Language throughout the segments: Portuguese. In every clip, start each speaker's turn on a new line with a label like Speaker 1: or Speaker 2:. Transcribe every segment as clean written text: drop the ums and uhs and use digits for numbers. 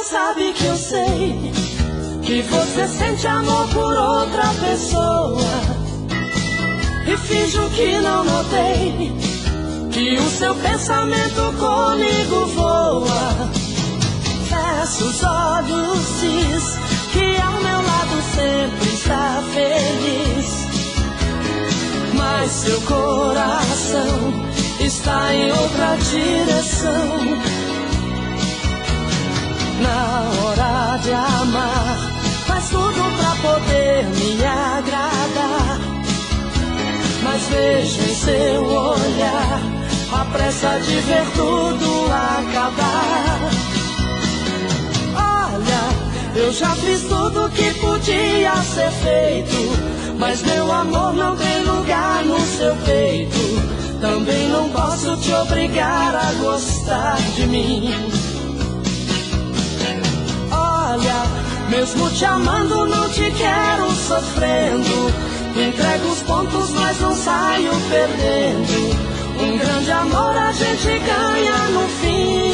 Speaker 1: não sabe que eu sei que você sente amor por outra pessoa. E finjo que não notei que o seu pensamento comigo voa. Fecha os olhos, diz que ao meu lado sempre está feliz, mas seu coração está em outra direção. Na hora de amar, faz tudo pra poder me agradar, mas vejo em seu olhar a pressa de ver tudo acabar. Olha, eu já fiz tudo que podia ser feito, mas meu amor não tem lugar no seu peito. Também não posso te obrigar a gostar de mim. Olha, mesmo te amando não te quero sofrendo. Entrego os pontos mas não saio perdendo. Um grande amor a gente ganha no fim.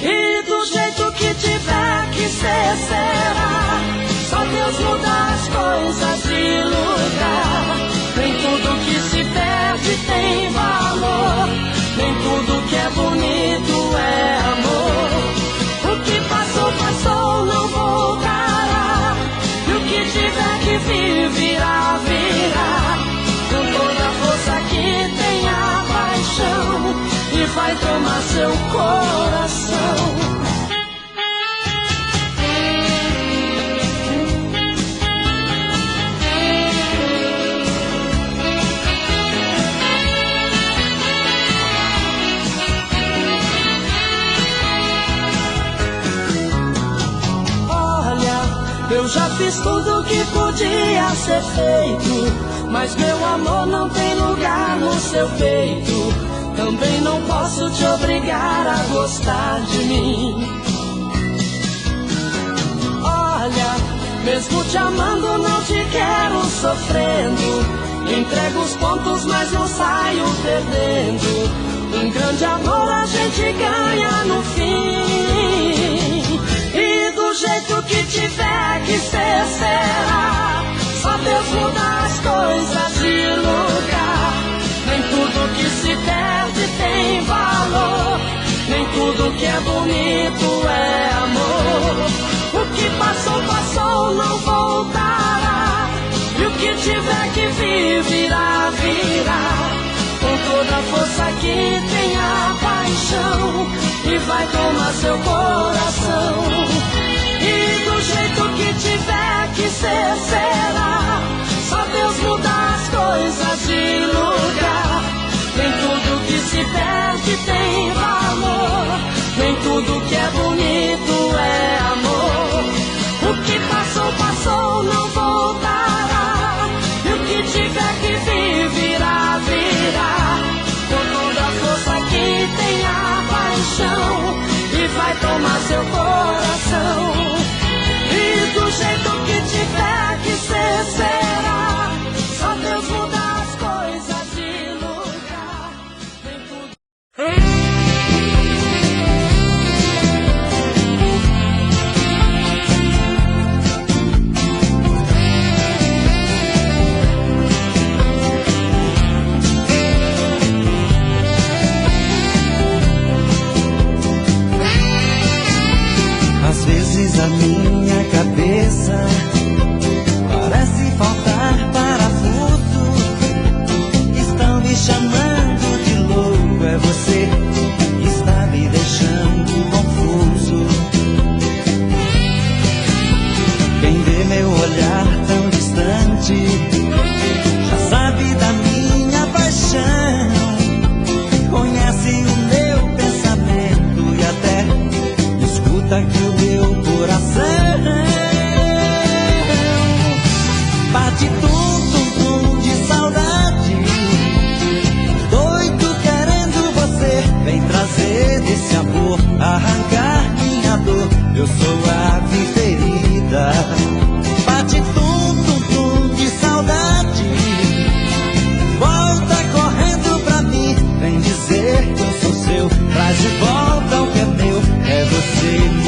Speaker 1: E do jeito que tiver que ser será. Só Deus muda as coisas de lugar. Nem tudo que se perde tem valor, nem tudo que é bonito é amor. O que passou, passou, não voltará. E o que tiver que vir, virá, virá. Com toda a força que tem a paixão, e vai tomar seu coração. Eu já fiz tudo que podia ser feito, mas meu amor não tem lugar no seu peito. Também não posso te obrigar a gostar de mim. Olha, mesmo te amando não te quero sofrendo. Entrego os pontos mas não saio perdendo. Um grande amor a gente ganha no fim. E do jeito que tiver que ser, será. Só Deus muda as coisas de lugar. Nem tudo que se perde tem valor, nem tudo que é bonito é amor. O que passou, passou, não voltará. E o que tiver que vir, virá, virá. Com toda a força que tem a paixão, e vai tomar seu coração. E do jeito que tiver que ser, será. Só Deus muda as coisas de lugar. Nem tudo que se perde tem valor, nem tudo que é bonito é amor. O que passou, passou, não voltará. E o que tiver que vir, virá, virá. Com toda a força que tem a paixão, e vai tomar seu coração. E do jeito que tiver que ser, será. Só Deus muda as coisas de lugar. Nem tudo...
Speaker 2: Às vezes a minha cabeça parece faltar parafuso. Estão me chamando de louco, é você que está me deixando confuso. Quem vê meu olhar tão distante já sabe da minha paixão, conhece o meu pensamento e até escuta que o meu coração bate tum-tum-tum de saudade, doido querendo você. Vem trazer esse amor, arrancar minha dor. Eu sou a ave ferida. Bate tum-tum-tum de saudade, volta correndo pra mim. Vem dizer que eu sou seu, traz de volta o que é meu. É você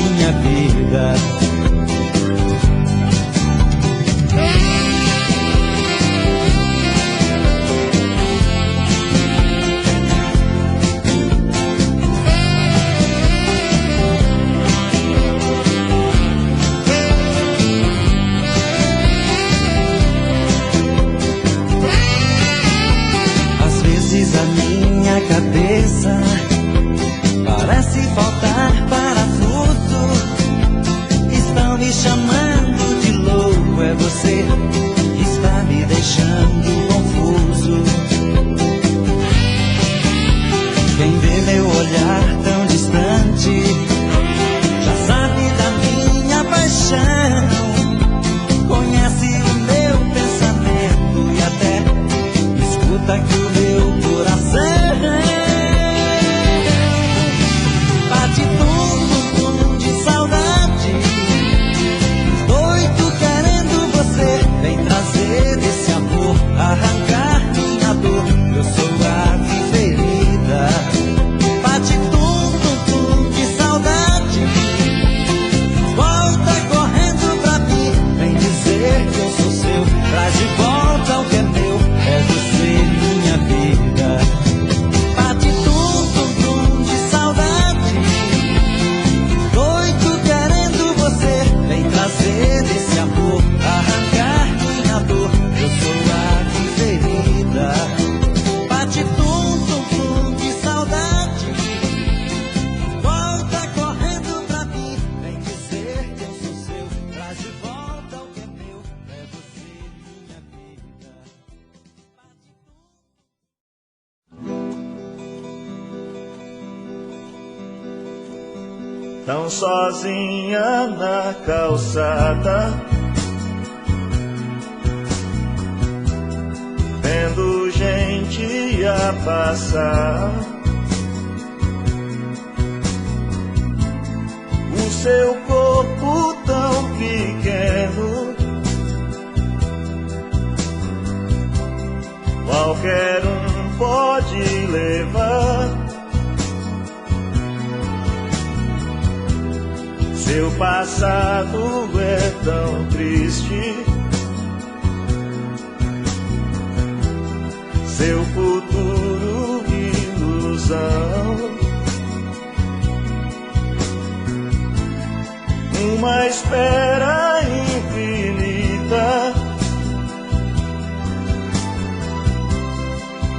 Speaker 3: tão sozinha na calçada, vendo gente a passar. O seu corpo tão pequeno, qualquer um pode levar. Seu passado é tão triste, seu futuro ilusão. Uma espera infinita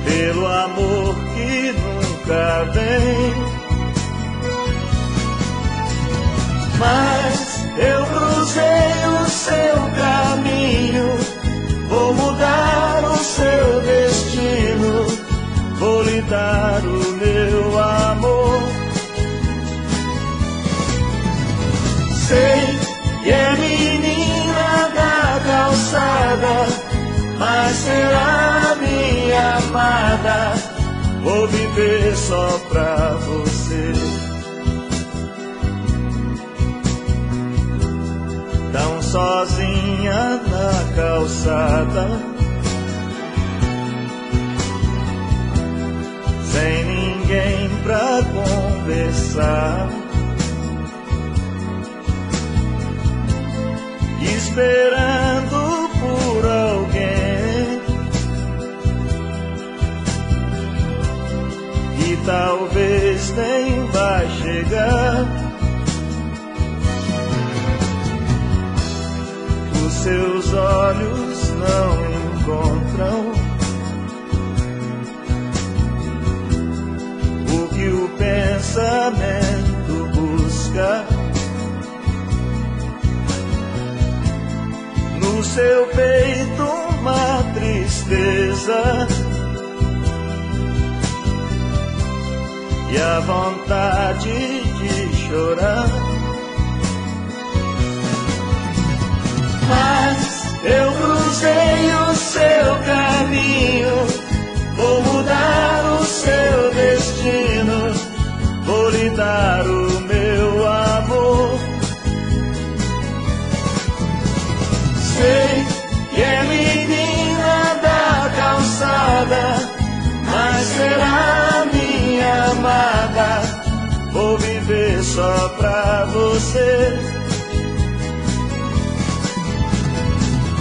Speaker 3: pelo amor que nunca vem. Mas eu cruzei o seu caminho, vou mudar o seu destino, vou lhe dar o meu amor. Sei que é menina da calçada, mas será minha amada, vou viver só pra você. Tão sozinha na calçada, sem ninguém pra conversar, esperando por alguém que talvez nem vai chegar. Os seus olhos não encontram o que o pensamento busca. No seu peito uma tristeza e a vontade de chorar. Mas eu cruzei o seu caminho, vou mudar o seu destino, vou lhe dar o meu amor. Sei que é menina da calçada, mas será minha amada, vou viver só pra você.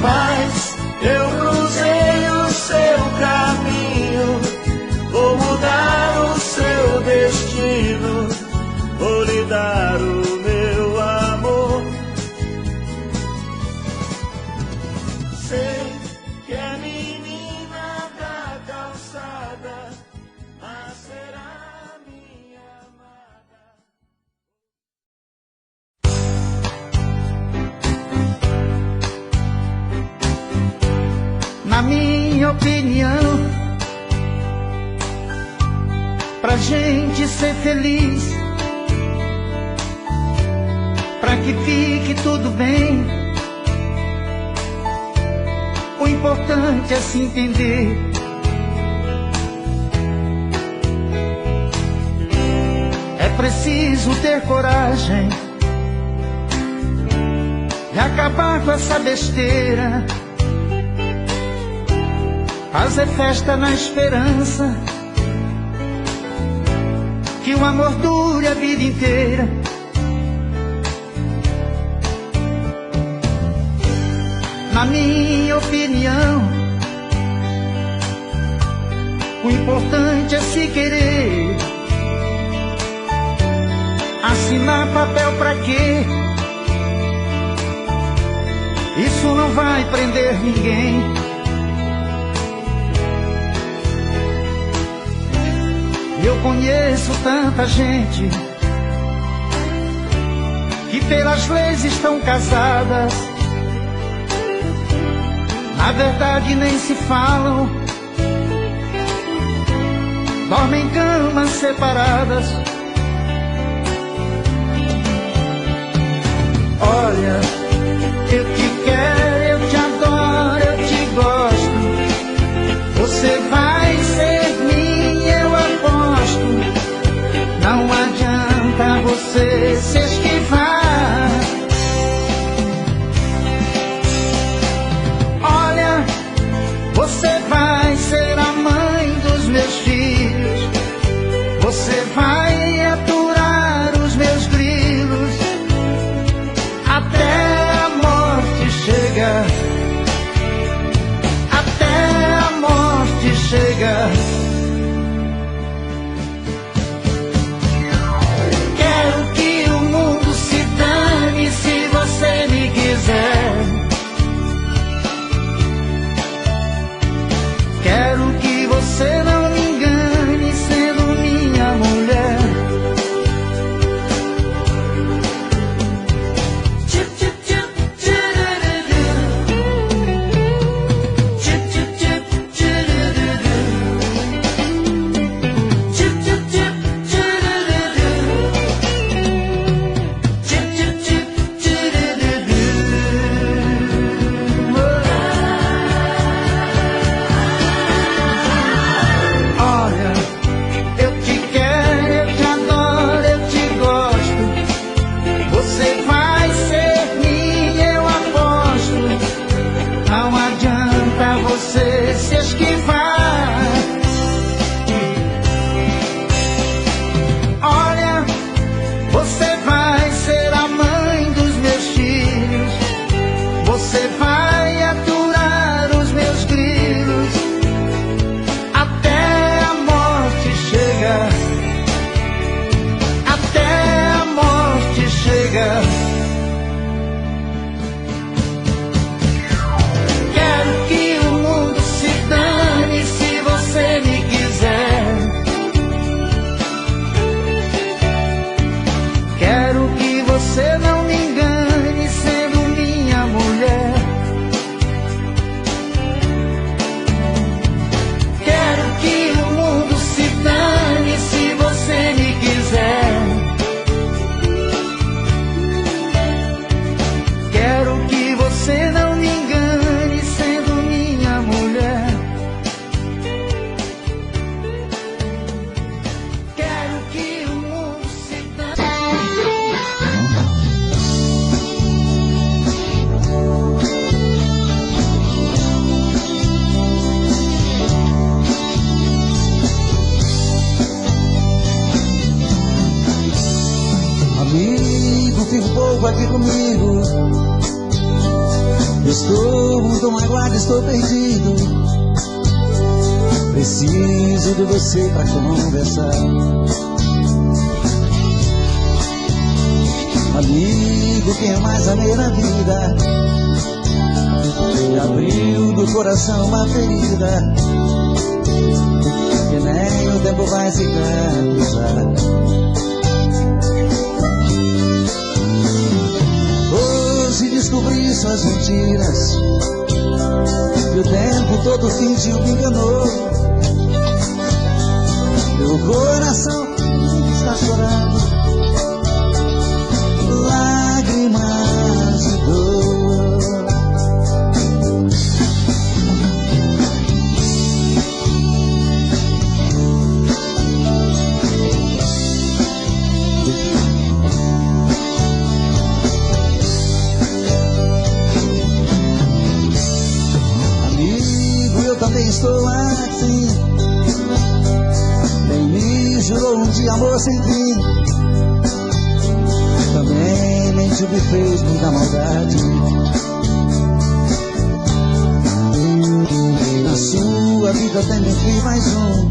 Speaker 3: Mas eu cruzei o seu caminho, vou mudar o seu destino, vou lhe dar o meu amor. Sei que é menina da calçada, mas será minha amada.
Speaker 4: Na minha opinião, pra gente ser feliz, pra que fique tudo bem, o importante é se entender. É preciso ter coragem de acabar com essa besteira, fazer festa na esperança que o amor dure a vida inteira. Na minha opinião, o importante é se querer. Assinar papel pra quê? Isso não vai prender ninguém. Eu conheço tanta gente que pelas leis estão casadas, na verdade nem se falam, dormem em camas separadas. você se esquivar. Olha, você vai ser a mãe dos meus filhos. Você vai aturar os meus grilos até a morte chegar. Até a morte chegar. Quero que o mundo se dane se você me quiser. Quero que você não me engane sendo minha mulher. Você se esquivar. Olha, você vai ser a mãe dos meus filhos. Você vai aturar os meus grilos até a morte chegar. Até a morte chegar. Você não me engane sendo minha mulher. Quero que o mundo se dane se você me quiser. Quero que você não me engane sendo minha mulher. Quero que o mundo se dane.
Speaker 2: Amigo, fica um pouco aqui comigo. Estou muito magoado, estou perdido. Preciso de você pra conversar. Amigo, quem mais amei na vida me abriu do coração uma ferida que nem o tempo vai cicatrizar. Hoje descobri suas mentiras e o tempo todo fingiu me enganou. Meu coração está chorando lágrimas de dor. Também estou assim. Quem me jurou um dia amor sem fim também mentiu, me fez muita maldade. Na sua vida também fui mais um.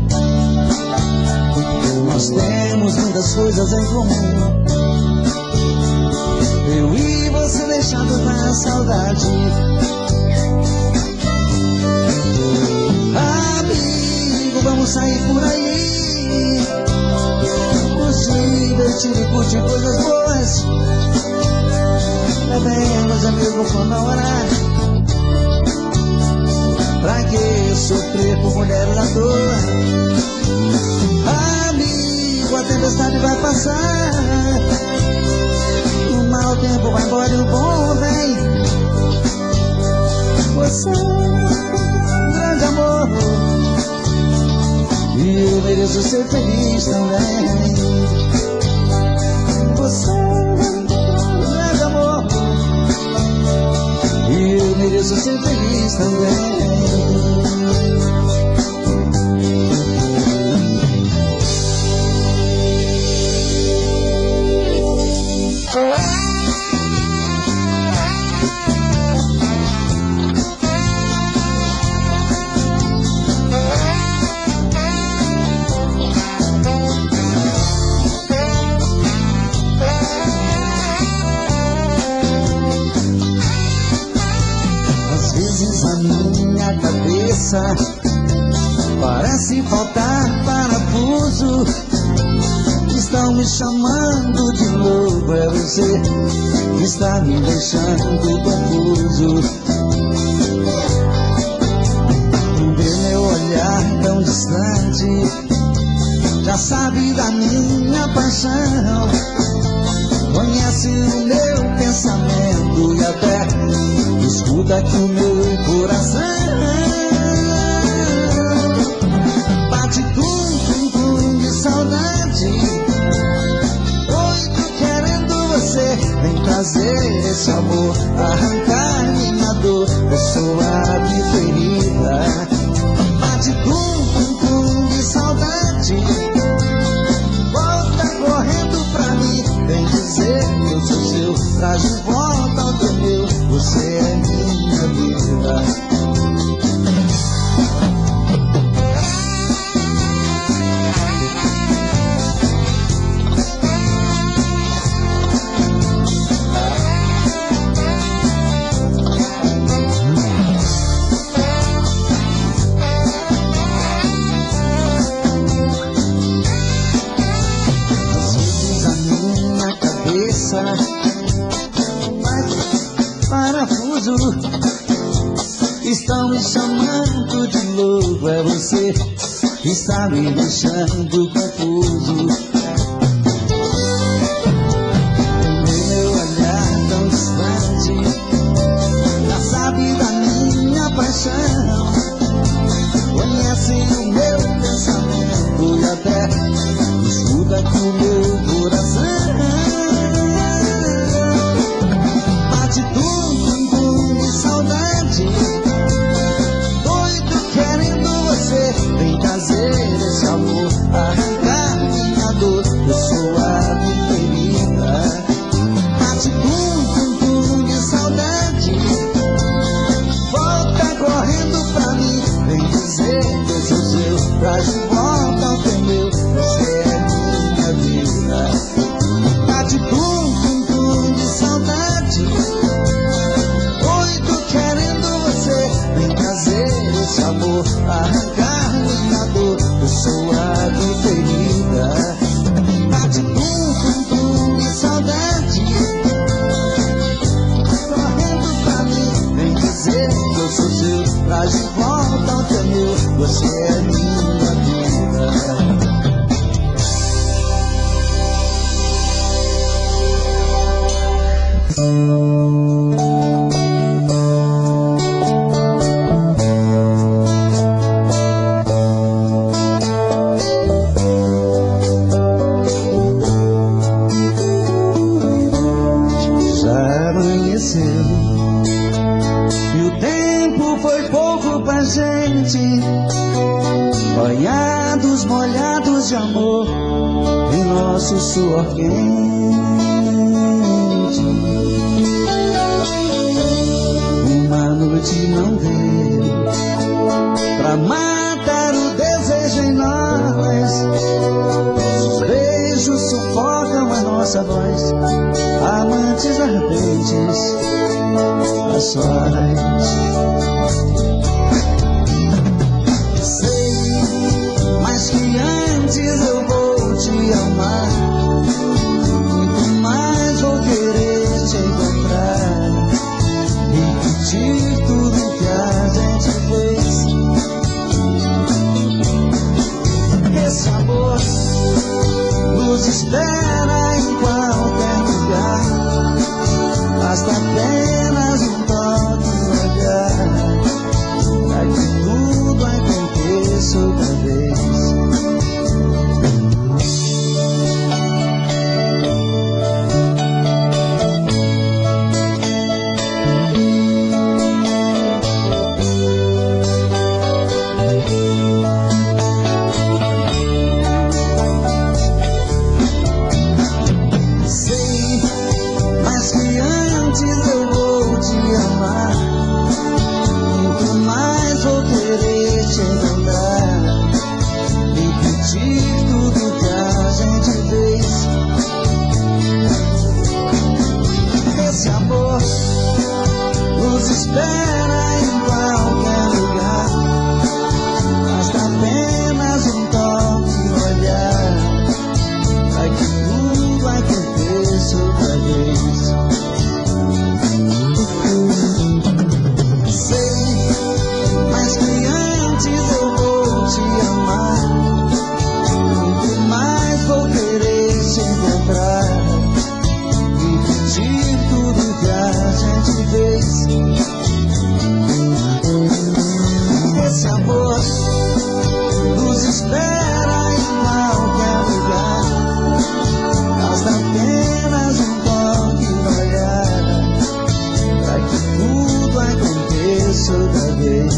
Speaker 2: Nós temos muitas coisas em comum. Eu e você deixado na saudade. Amigo, vamos sair por aí, curtir, divertir e curtir coisas boas. Bebemos, amigos, por não orar. Pra que sofrer por mulheres à toa? Amigo, a tempestade vai passar. O mau tempo vai embora e o bom vem. Você é um grande amor e eu mereço ser feliz também. Você ser feliz também. Às vezes a minha cabeça parece faltar parafuso. Estão me chamando de louco, é você que está me deixando confuso. Vê meu olhar tão distante, já sabe da minha paixão, conhece o meu pensamento e até escuta aqui o meu coração. Bate tum de saudade, doido querendo você. Vem trazer esse amor, arrancar minha dor, eu sou a preferida. Bate tum de saudade, volta correndo pra mim. Vem dizer que eu sou seu, traz de volta ao teu meu. Você é minha vida. Às vezes a minha cabeça parafuso, estão me chamando de louco, é você que está me deixando confuso. Meu olhar tão distante, já sabe da minha paixão, conhece o meu pensamento e até escuta aqui o meu coração. Bate tum de saudade, doido querendo você. Vem trazer esse amor, arrancar minha dor, eu sou a preferida. Bate tum de saudade, volta correndo pra mim. Vem dizer que eu sou seu, traz de volta ao teu meu. Você é minha vida. Bate tum de saudade, doido querendo você. Vem trazer esse amor, arrancar minha dor, eu sou a preferida. Bate tum de saudade, correndo pra mim. Vem dizer que eu sou seu, traz de volta ao teu meu. Você é minha vida. Já amanheceu e o tempo foi pouco pra gente, banhados, molhados de amor em nosso suor quente. Uma noite não veio pra matar o desejo em nós. Os beijos sufocam a nossa voz, amantes ardentes a sós. Sei, mas que antes eu vou te amar, muito mais vou querer te encontrar e repetir tudo que a gente fez. Esse amor nos espera em qualquer lugar, basta apenas um toque no olhar. espera em qualquer lugar. Basta apenas um toque no olhar, pra que tudo aconteça outra vez. Sei, mas que antes eu vou te amar, nunca mais vou querer te encontrar, repetir tudo que a gente fez. Esse amor nos espera em qualquer lugar. Basta apenas um toque no olhar, pra que tudo aconteça outra vez.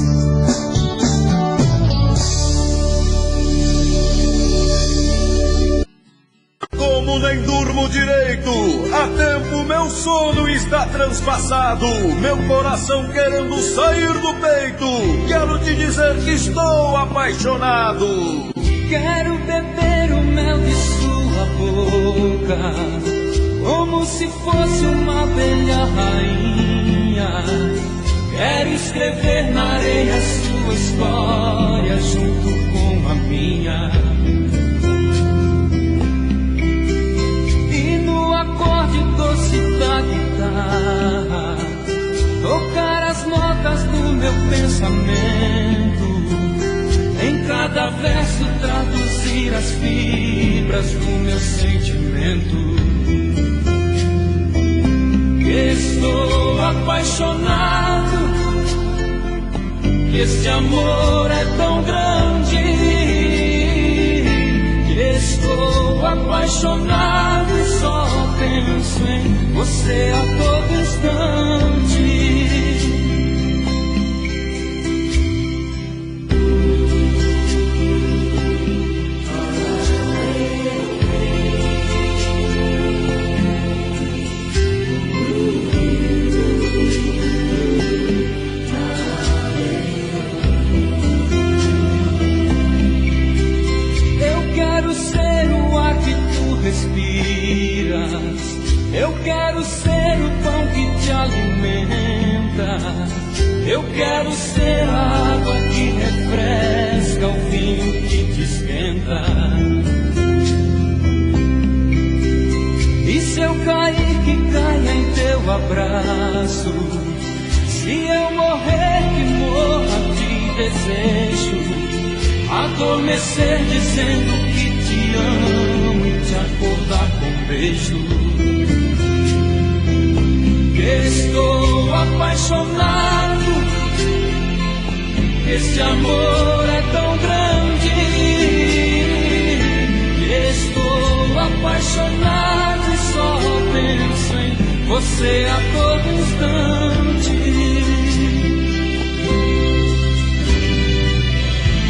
Speaker 3: Como nem durmo direito, há tempo meu sono está transpassado, meu coração querendo sair do peito. Quero te dizer que estou apaixonado.
Speaker 1: Quero beber o mel de sua boca, como se fosse uma abelha rainha. Quero escrever na areia sua história junto com a minha. E no acorde doce da guitarra tocar as notas do meu pensamento. Em cada verso traduzir as fibras do meu sentimento. Estou apaixonado, que esse amor é tão grande. Estou apaixonado e só penso em você a todo instante. Respiras, eu quero ser o pão que te alimenta, eu quero ser a água que refresca, o vinho que te esquenta. E se eu cair, que caia em teu abraço, se eu morrer, que morra de desejo, adormecer dizendo que te amo e te acordar com um beijo. Estou apaixonado, esse amor é tão grande. Estou apaixonado e só penso em você a todo instante.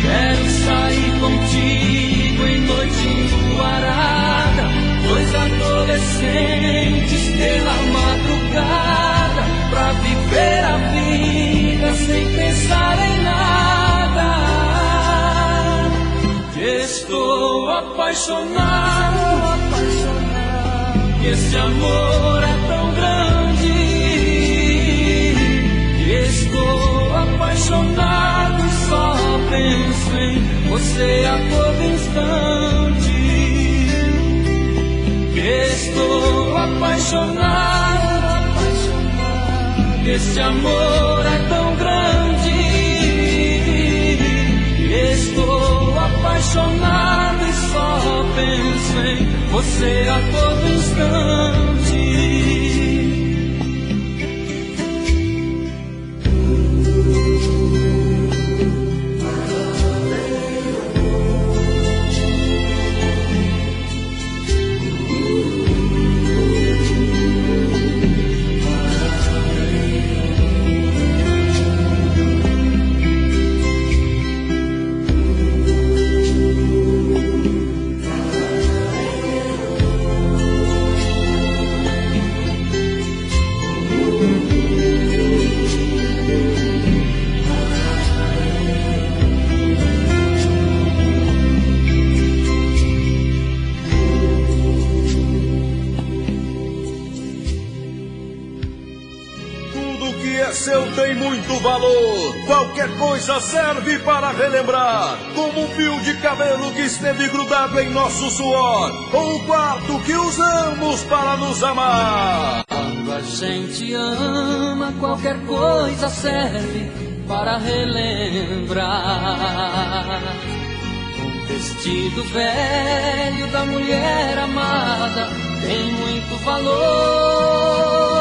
Speaker 1: Quero sair contigo em noite enluarada, dois adolescentes pela madrugada, pra viver a vida sem pensar em nada. Estou apaixonado, esse amor é tão grande. Estou apaixonado e só penso em você a todo instante. Estou apaixonado, esse amor é tão grande. Estou apaixonado e só penso em você a todo instante.
Speaker 5: que é seu tem muito valor. Qualquer coisa serve para relembrar, como um fio de cabelo que esteve grudado em nosso suor, ou o quarto que usamos para nos amar.
Speaker 1: Quando a gente ama, qualquer coisa serve para relembrar. Um vestido velho da mulher amada tem muito valor.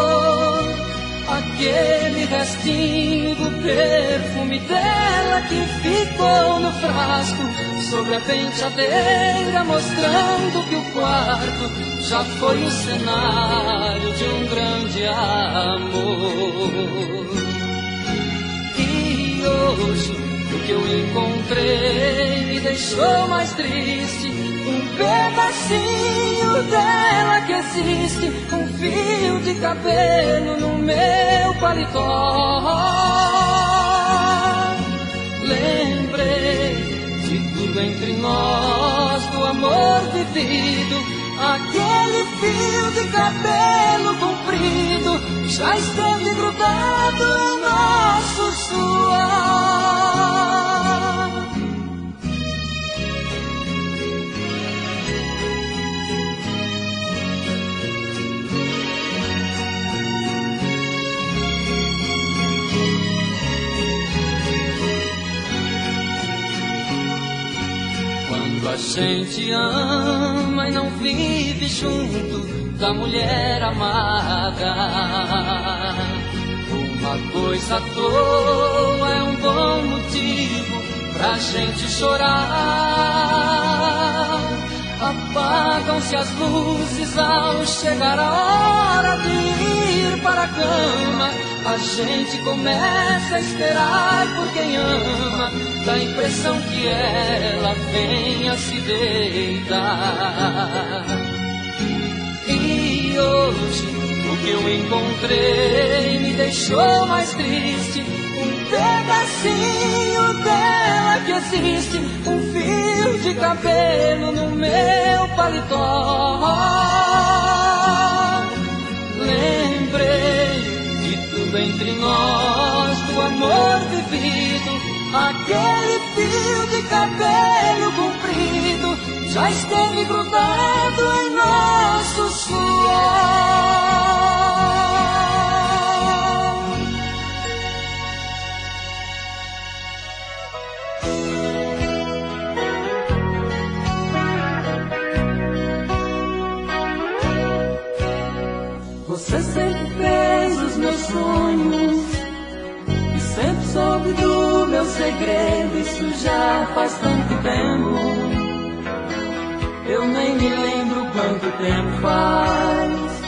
Speaker 1: Aquele restinho do perfume dela que ficou no frasco sobre a penteadeira, mostrando que o quarto já foi o cenário de um grande amor. E hoje o que eu encontrei me deixou mais triste. Um pedacinho dela que existe, um fio de cabelo no meu paletó. Lembrei de tudo entre nós, do amor vivido. Aquele fio de cabelo comprido já esteve grudado em nosso suor. Quando a gente ama e não vive junto da mulher amada, uma coisa à toa é um bom motivo pra gente chorar. Apagam-se as luzes ao chegar a hora de ir para a cama. A gente começa a esperar por quem ama, dá a impressão que ela venha se deitar. E hoje o que eu encontrei me deixou mais triste. Um pedacinho dela que existe, um fio de cabelo no meu paletó. Lembrei de tudo entre nós, do amor vivido. Aquele fio de cabelo comprido já esteve grudado em nosso suor. Você sempre fez os meus sonhos e sempre soube do meu segredo. Isso já faz tanto tempo, eu nem me lembro quanto tempo faz.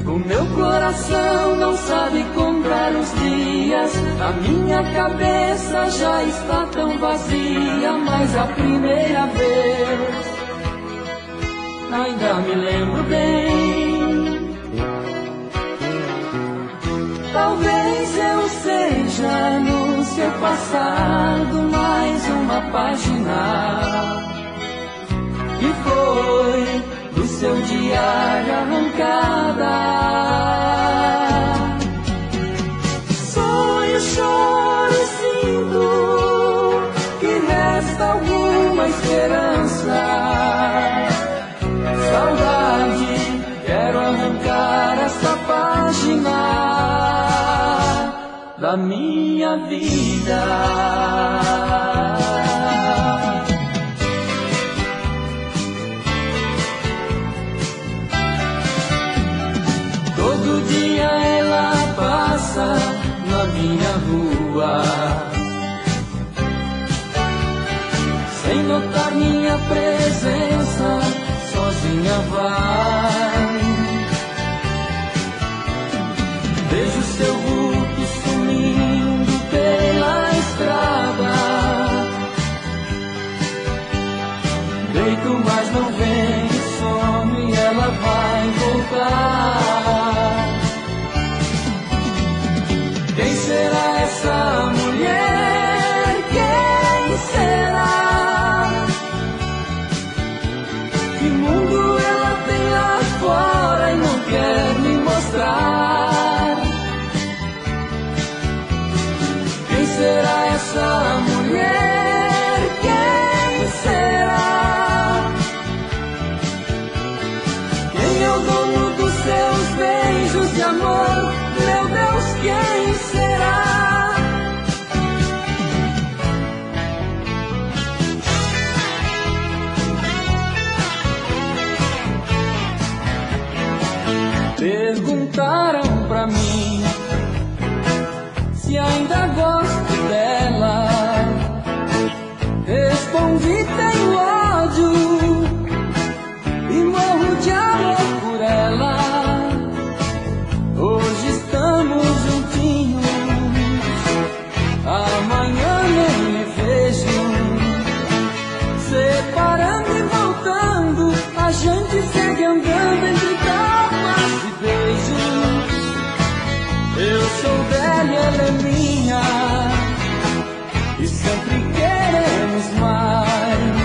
Speaker 1: O meu coração não sabe contar os dias, a minha cabeça já está tão vazia. Mas a primeira vez ainda me lembro bem. Talvez eu seja no seu passado mais uma página que foi do seu diário arrancada. Sonho, choro e sinto que resta alguma esperança. Saudade, quero arrancar essa página da minha vida. Todo dia ela passa na minha rua, sem notar minha presença, sozinha vai. Vejo seu vulto sumindo pela estrada, deito mas não vem sono e ela vai voltar. Quem será essa mulher? Quem será? Que mundo ela tem lá fora e não quer me mostrar? essa mulher, quem será? Quem é o dono dos seus beijos de amor? Meu Deus, quem será? Perguntaram pra mim se ainda gosto dela. Respondi: tenho ódio e morro de amor por ela. Hoje estamos juntinhos, amanhã nem me vejo. Separando e voltando, a gente segue andando entre tapas e beijos. Eu sou dela e ela é minha, e sempre queremos mais.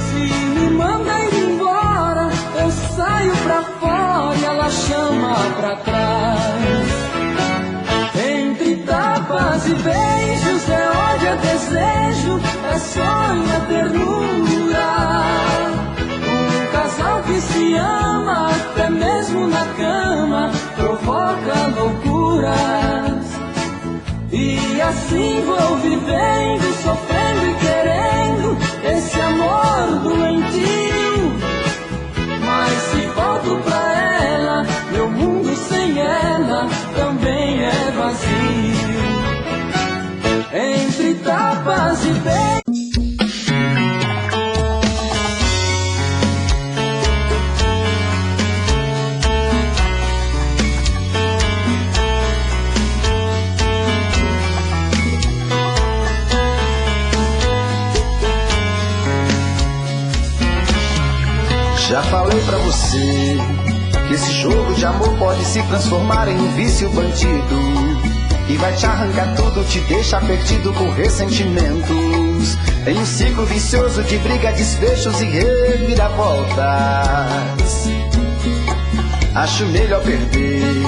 Speaker 1: Se me manda ir embora, eu saio pra fora e ela chama pra trás. Entre tapas e beijos, é ódio, é desejo, é sonho, é ternura. Um casal que se ama, até mesmo na cama, provoca loucuras. E assim vou vivendo, sofrendo e querendo esse amor doentio. Mas se volto pra ela, meu mundo sem ela também é vazio. Entre tapas e beijos.
Speaker 3: Já falei pra você que esse jogo de amor pode se transformar em um vício bandido, que vai te arrancar tudo, te deixa perdido por ressentimentos, em um ciclo vicioso de briga, desfechos e reviravoltas. Acho melhor perder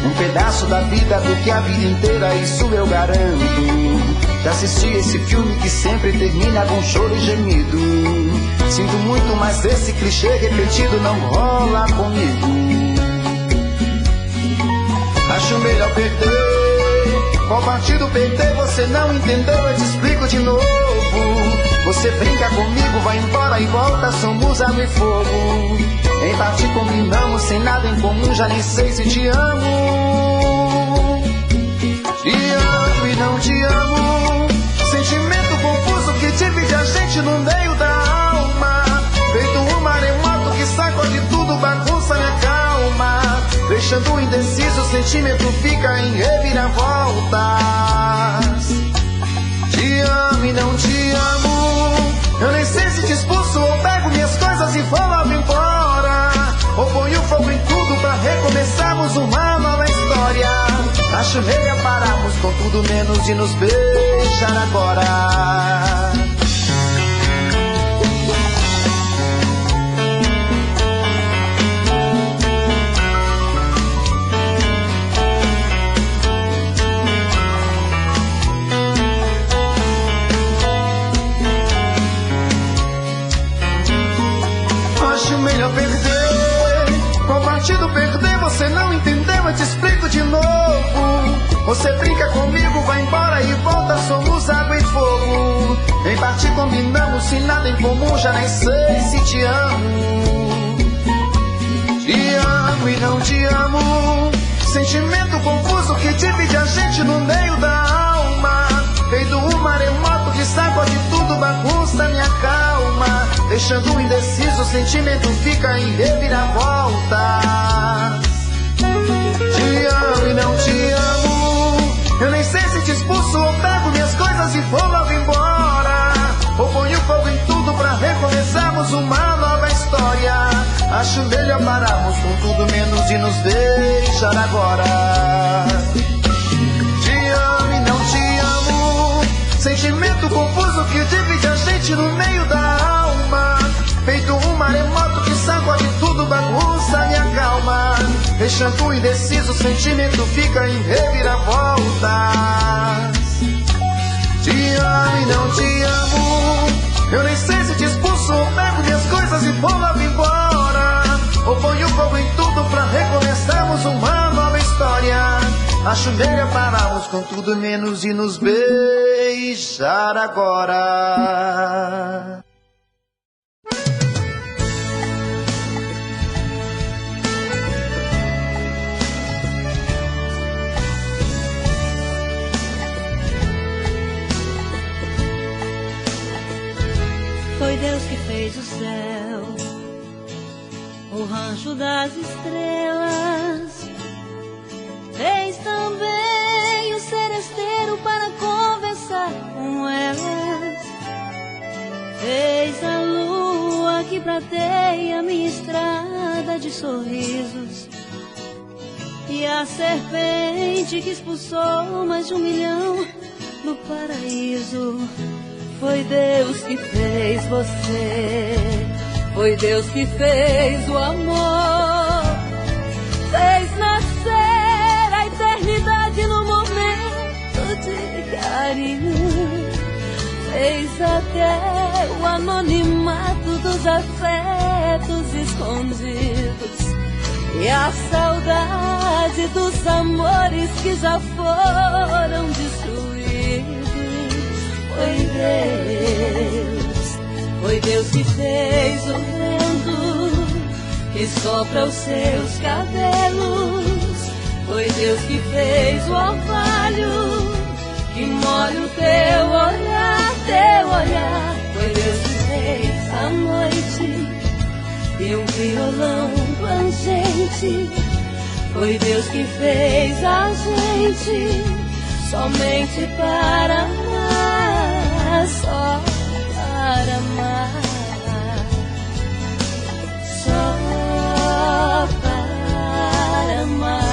Speaker 3: um pedaço da vida do que a vida inteira, isso eu garanto. Já assisti esse filme que sempre termina com choro e gemido. Sinto muito, mas esse clichê repetido não rola comigo. Acho melhor perder. Qual partido perder? Você não entendeu, eu te explico de novo. Você brinca comigo, vai embora e volta, somos água e fogo. Em parte combinamos, sem nada em comum, já nem sei se te amo. Te amo e não te amo. Sentimento confuso que divide a gente no meio da alma. Feito um maremoto que sacode tudo, bagunça minha calma. Deixando indeciso, o sentimento fica em reviravoltas. Te amo e não te amo. Eu nem sei se te expulso ou pego minhas coisas e vou logo embora. Ou ponho fogo em tudo pra recomeçarmos uma nova história. Acho melhor pararmos com tudo menos de nos beijar agora. Acho melhor perder. Qual partido perder? Você não entendeu, eu te explico de novo. Você brinca comigo, vai embora e volta, somos água e fogo. Em parte combinamos, sem nada em comum, já nem sei se te amo. Te amo e não te amo. Sentimento confuso que divide a gente no meio da alma. Feito um maremoto que sacode tudo, bagunça minha calma. Deixando indeciso, o sentimento fica em reviravoltas. Te amo e não te amo. Eu nem sei se te expulso ou pego minhas coisas e vou logo embora. Ou ponho fogo em tudo pra recomeçarmos uma nova história. Acho melhor pararmos com tudo menos de nos deixar agora. Te amo e não te amo. Sentimento confuso que divide a gente no meio da alma. Feito um maremoto que sacode tudo, bagunça minha calma. Deixando indeciso, o sentimento fica em reviravoltas. Te amo e não te amo. Eu nem sei se te expulso ou pego minhas coisas e vou lá embora. Ou ponho fogo em tudo pra recomeçarmos uma nova história. Acho melhor pararmos com tudo menos e nos beijar agora.
Speaker 6: Foi Deus que fez o céu, o rancho das estrelas. Fez também o seresteiro para conversar com elas. Fez a lua que prateia minha estrada de sorrisos, e a serpente que expulsou mais de 1 milhão do paraíso. Foi Deus que fez você, foi Deus que fez o amor. Fez nascer a eternidade no momento de carinho. Fez até o anonimato dos afetos escondidos, e a saudade dos amores que já foram destruídos. Foi Deus que fez o vento que sopra os seus cabelos. Foi Deus que fez o orvalho que molha o teu olhar, teu olhar. Foi Deus que fez a noite e um violão plangente. Foi Deus que fez a gente somente para amar, só para amar, só para amar.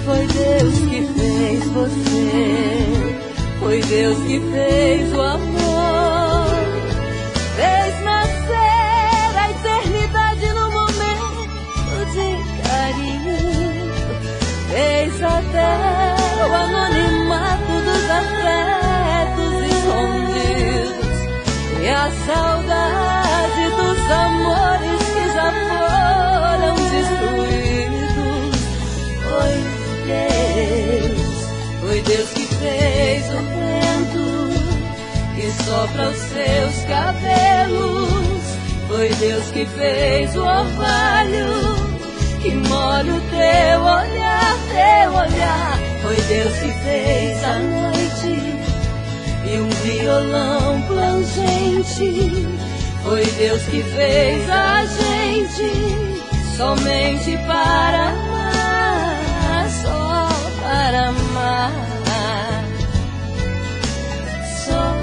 Speaker 6: Foi Deus que fez você, foi Deus que fez o amor. Fez nascer a eternidade no momento de carinho. Fez até o anonimato dos afetos escondidos, e a saudade dos amores que já foram destruídos. Foi Deus que fez o vento que sopra os seus cabelos. Foi Deus que fez o orvalho que molha o teu olhar, teu olhar. Foi Deus que fez a noite e um violão plangente. Foi Deus que fez a gente somente para amar, só para amar, só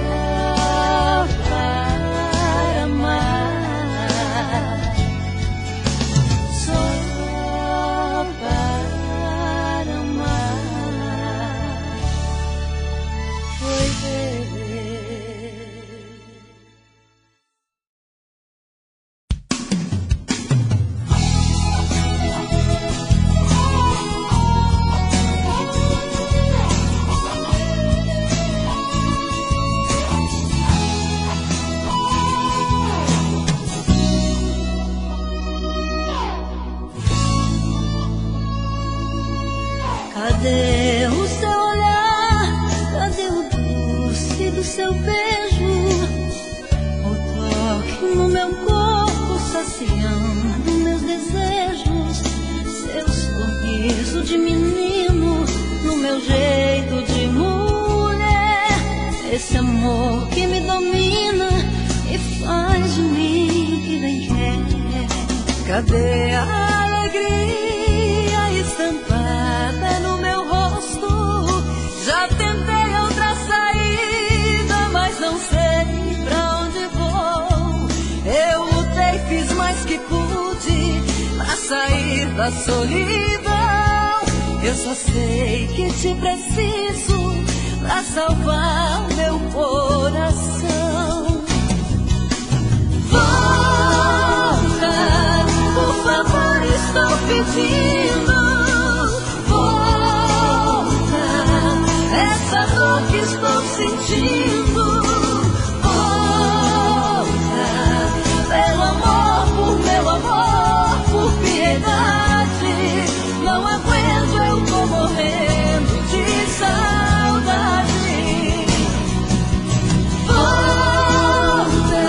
Speaker 6: para amar, só para amar. Foi Deus. Cadê o seu olhar? Cadê o doce do seu beijo? O toque no meu corpo saciando meus desejos. Seu sorriso de menino no meu jeito de mulher. Esse amor que me domina e faz de mim que nem quer. Cadê a alegria estampada no meu rosto? mais que pude pra sair da solidão. Eu só sei que te preciso pra salvar meu coração. Volta, por favor, estou pedindo. Volta, essa dor que estou sentindo. Volta, pelo amor, por meu amor, por piedade. Não aguento, eu tô morrendo de saudade. Volta,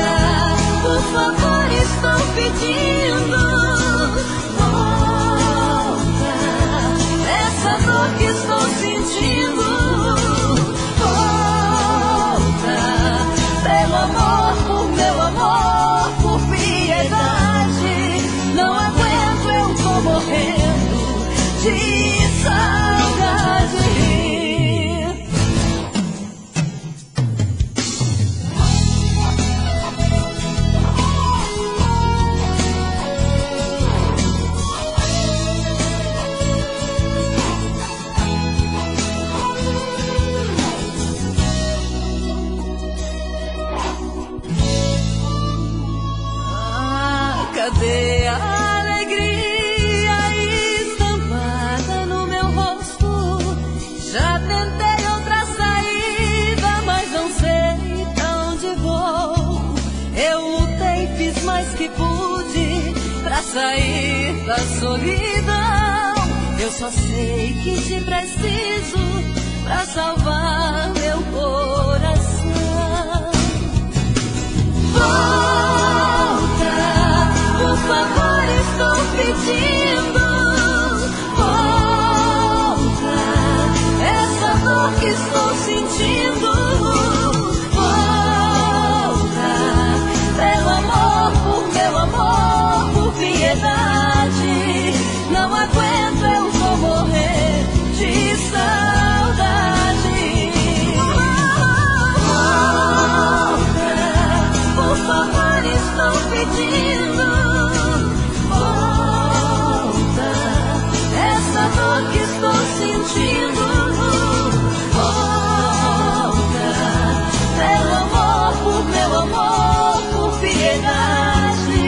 Speaker 6: por favor, estou pedindo. Volta, essa dor que estou sentindo. Volta, pelo amor, por meu amor, por piedade. Não aguento, eu tô morrendo de saudade. Cadê a alegria estampada no meu rosto? Já tentei outra saída, mas não sei pra onde vou. Eu lutei, fiz mais que pude pra sair da solidão. Eu só sei que te preciso pra salvar meu coração. Volta, por favor, estou pedindo. Volta, essa dor que estou sentindo. Volta, pelo amor, por meu amor, por piedade. Não aguento, eu vou morrer de saudade. Volta, por favor, estou pedindo. Volta, essa dor que estou sentindo. Volta, pelo amor, por meu amor, por piedade.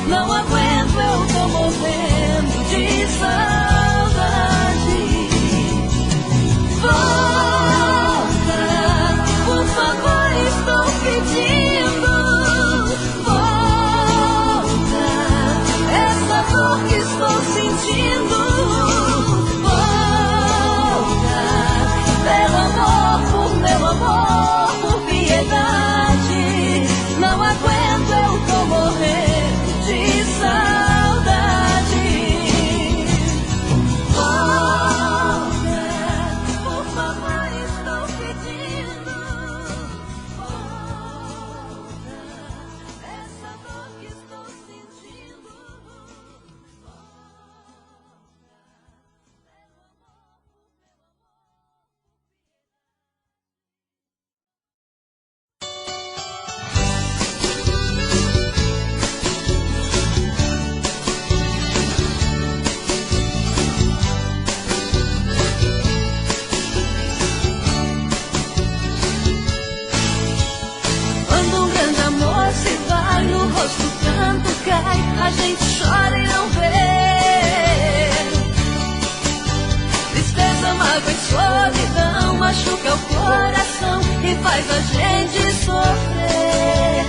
Speaker 6: Não aguento, eu tô morrendo de saudade. Volta, por favor, estou pedindo. Volta, essa dor que estou sentindo. Volta, pelo amor, por meu amor, por piedade. Não aguento, eu tô morrendo de saudade. Volta, por favor, estou pedindo. Volta, essa dor que estou sentindo. Quando um grande amor se vai, no rosto o pranto cai, a gente chora e não vê. Tristeza, mágoa e solidão machuca o coração e faz a gente sofrer.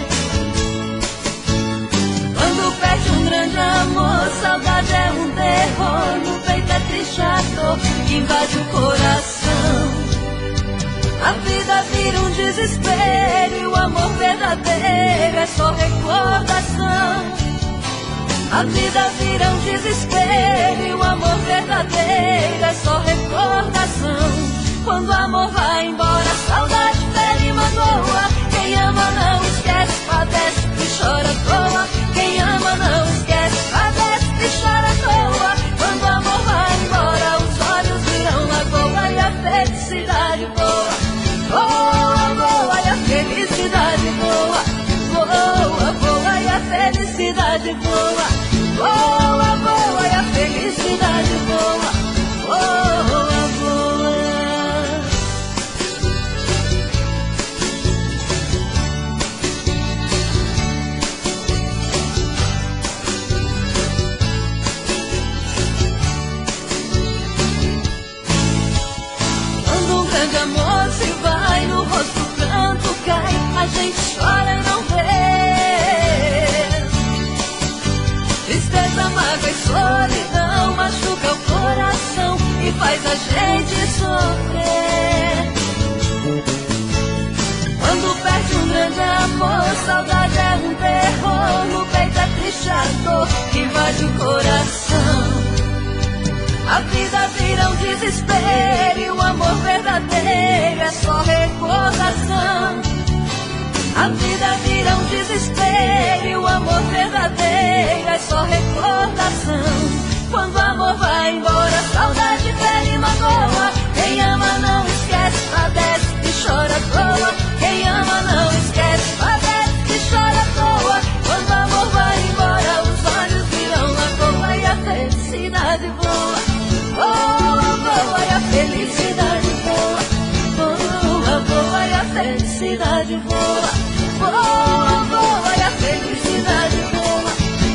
Speaker 6: Quando perde um grande amor, saudade é um terror, no peito é triste a dor que invade o coração. A vida vira um desespero e o amor verdadeiro é só recordação. A vida vira um desespero e o amor verdadeiro é só recordação. Quando o amor vai embora, a saudade fere e magoa. Quem ama não esquece, padece e chora à toa. Quem ama não esquece, padece e chora à toa. Quando o amor vai embora, os olhos viram lagoa e a felicidade voa. Voa, voa e a felicidade voa. Voa, voa e a felicidade felicidade voa, voa, voa, e a felicidade voa, voa, voa. Quando um grande amor se vai, no rosto o pranto cai, a gente chora e não vê. Tristeza, mágoa e solidão machuca o coração e faz a gente sofrer. Quando perde um grande amor, saudade é um terror, no peito é triste a dor que invade o coração. A vida vira um desespero e o amor verdadeiro é só recordação. A vida vira um desespero e o amor verdadeiro é só recordação. Quando o amor vai embora, saudade fere e magoa. Quem ama não esquece, padece e chora à toa. Quem ama não esquece, padece e chora à toa. Quando o amor vai embora, os olhos viram lagoa e a felicidade voa. Voa, voa, e a felicidade voa. Voa, voa, e a felicidade voa. Voa, voa, e a felicidade voa.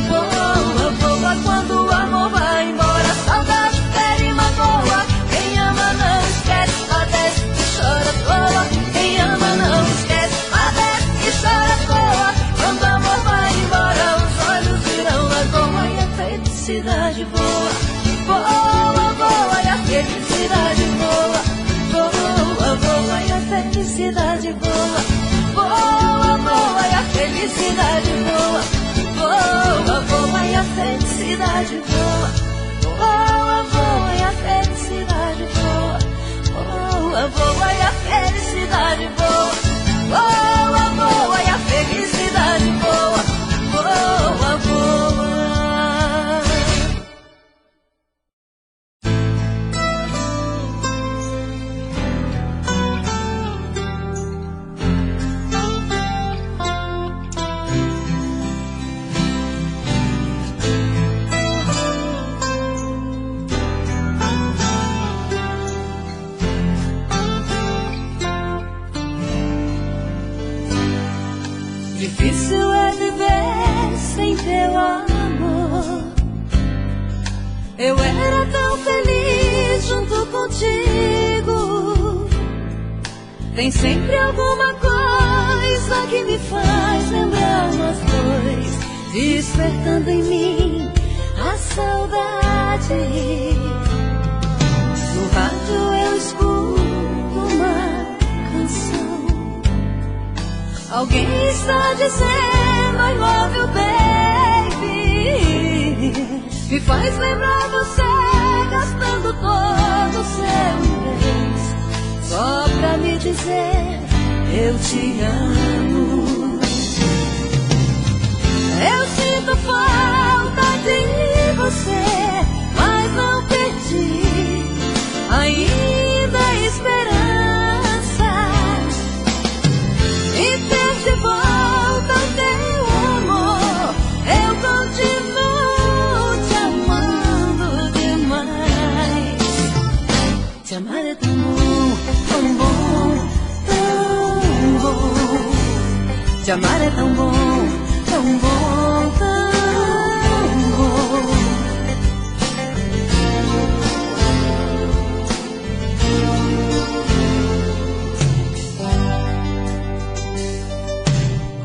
Speaker 6: Voa, voa, quando o amor vai embora, saudade fere e magoa. Quem ama não esquece, padece e chora à toa. Quem ama não esquece, padece e chora à toa. Quando o amor vai embora, os olhos viram lagoa e a felicidade voa. Voa, voa, e a felicidade voa. Voa, voa, e a felicidade voa. Voa, voa, e a felicidade voa. Voa, voa, e a felicidade voa. Voa, voa, e a felicidade voa. Voa, voa, e a felicidade voa. Voa, voa, e a felicidade voa. Voa, voa. Difícil é viver sem teu amor. Eu era tão feliz junto contigo. Tem sempre alguma coisa que me faz lembrar nós dois, despertando em mim a saudade. No rádio eu escuto uma canção. Alguém está dizendo I love you, baby. Me faz lembrar você gastando todo o seu inglês só pra me dizer eu te amo. Eu sinto falta de você, mas não perdi ainda a esperança. E ter de volta o teu amor, eu continuo te amando demais. Te amar é tão bom, tão bom, tão bom. Te amar é tão bom, tão bom, tão bom.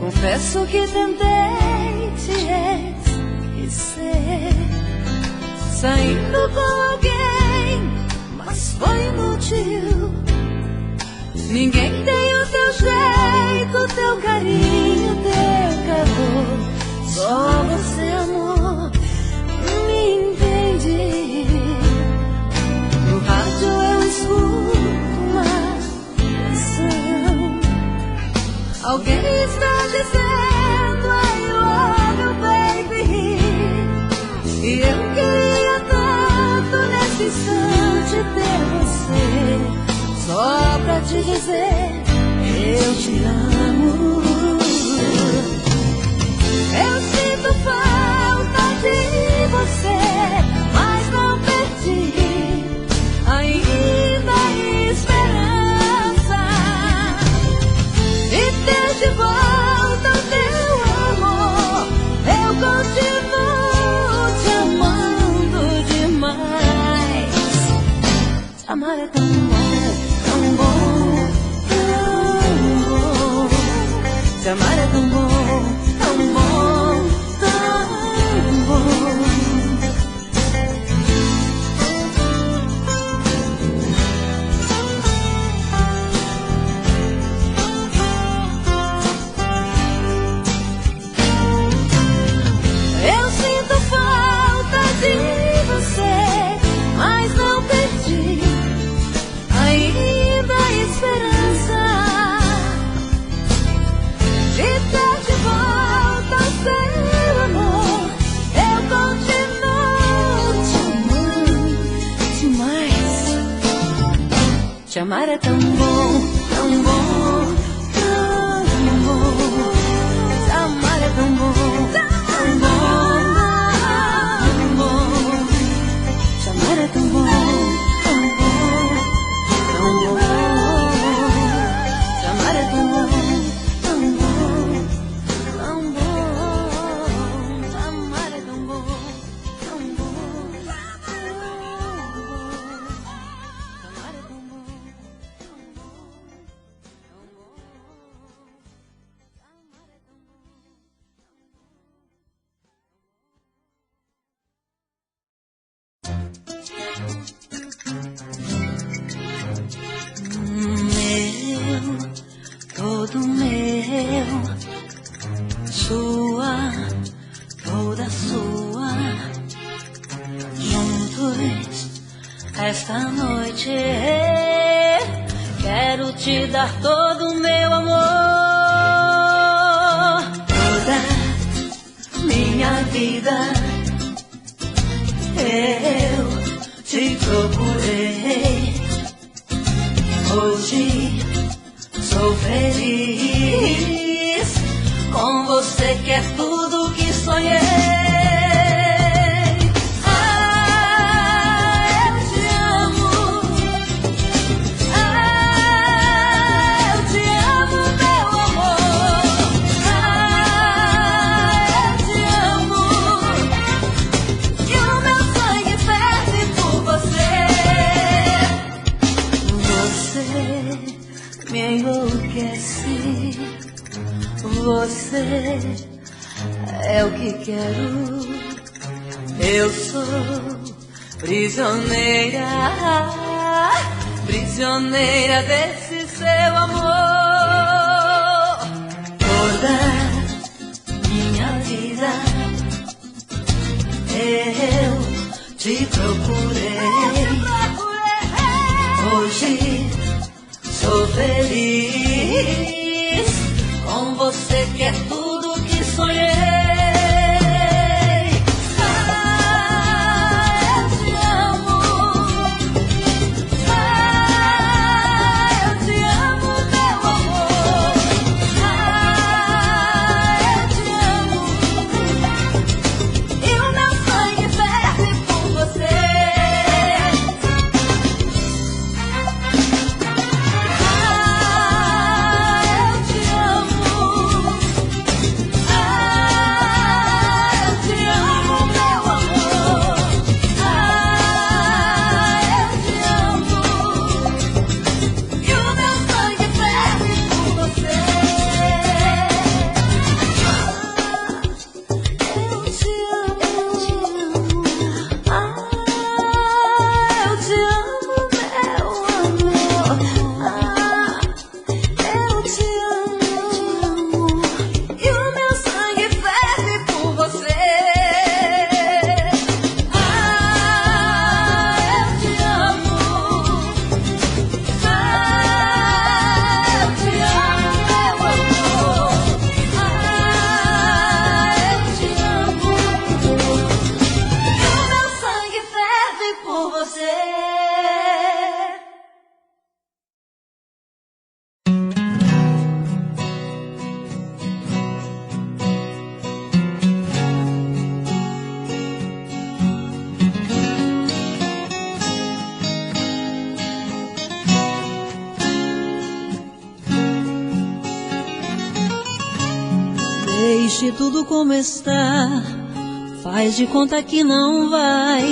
Speaker 6: Confesso que tentei te esquecer, saindo com alguém, mas foi inútil. Ninguém tem o teu jeito, teu carinho, teu calor. Só você, amor, me entende. No rádio eu escuto uma canção. Alguém está dizendo I love you, baby. E eu queria tanto nesse instante ter você, só pra te dizer eu te amo. Eu sinto falta é tão bom, tão bom, tão bom. Te amar é tão bom, tão bom, tão bom. Eu sinto falta de você, mas não perdi ainda a esperança de ter de volta seu amor. Eu continuo te amando demais. Te amar é tão bom, tão bom, tão bom. Te amar é tão bom, tão bom, tão bom. Te amar é tão bom, tão bom, tão bom. Te amar é tão bom, tão bom, tão bom. Te amar é tão bom, tão bom, tão bom. Te amar é tão bom, tão bom, tão bom. Meu, todo meu, sua, toda sua. Juntos, esta noite, quero te dar todo o meu amor. Toda minha vida, eu te procurei. Hoje sou feliz com você, que é tudo que sonhei. Ah, eu te amo. Ah, eu te amo, meu amor. Ah, eu te amo. E o meu sangue ferve por você. Você me enlouquece, você é o que quero. Eu sou prisioneira, prisioneira desse seu amor. Toda minha vida eu te procurei. Hoje sou feliz com você, que é tudo que sonhei. Ah, eu te amo. Ah, eu te amo, meu amor. Ah, eu te amo. E o meu sangue ferve por você.
Speaker 7: Deixe tudo como está, faz de conta que não vai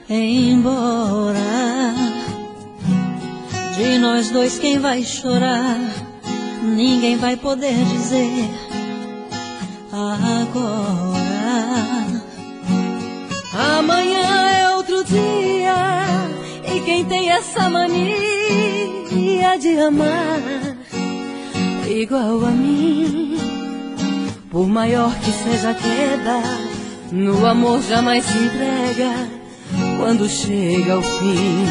Speaker 7: embora. De nós dois quem vai chorar? Ninguém vai poder dizer agora. Amanhã é outro dia, e quem tem essa mania de amar igual a mim, por maior que seja a queda, no amor jamais se entrega quando chega ao fim.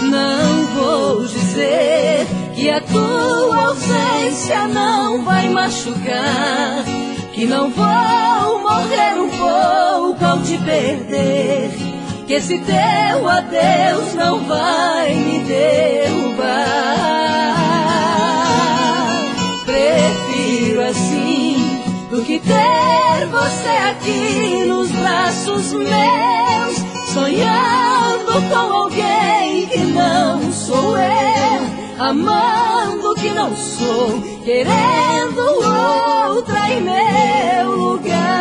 Speaker 7: Não vou dizer que a tua ausência não vai machucar, que não vou morrer um pouco ao te perder, que esse teu adeus não vai me derrubar. Prefiro assim do que ter você aqui nos braços meus, sonhando com alguém que não sou eu, amando que não sou, querendo outra em meu lugar.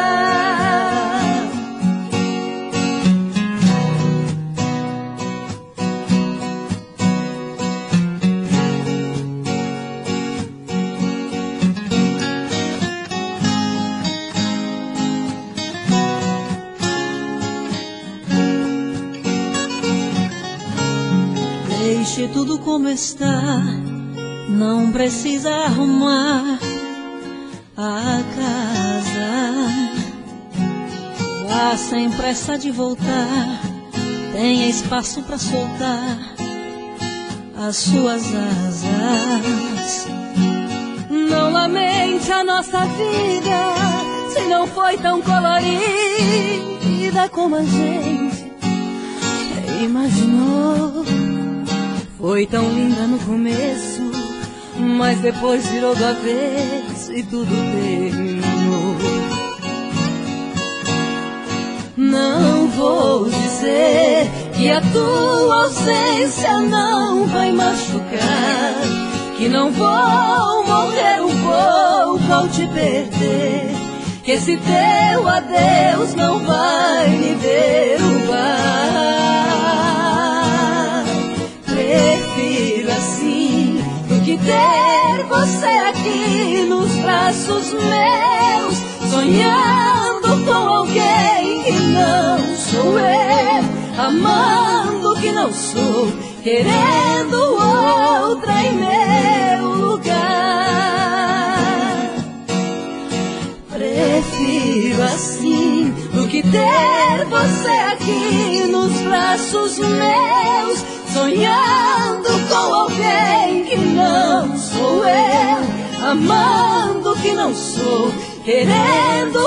Speaker 7: Deixe tudo como está, não precisa arrumar a casa. Vá sem pressa de voltar, tenha espaço pra soltar as suas asas. Não lamente a nossa vida, se não foi tão colorida como a gente imaginou. Foi tão linda no começo, mas depois virou do avesso e tudo terminou. Não vou dizer que a tua ausência não vai machucar, que não vou morrer um pouco ao te perder, que esse teu adeus não vai me derrubar. Prefiro assim do que ter você aqui nos braços meus, sonhando com alguém que não sou eu, amando que não sou, querendo outra em meu lugar. Prefiro assim do que ter você aqui nos braços meus, sonhando com alguém que não sou eu, amando que não sou, querendo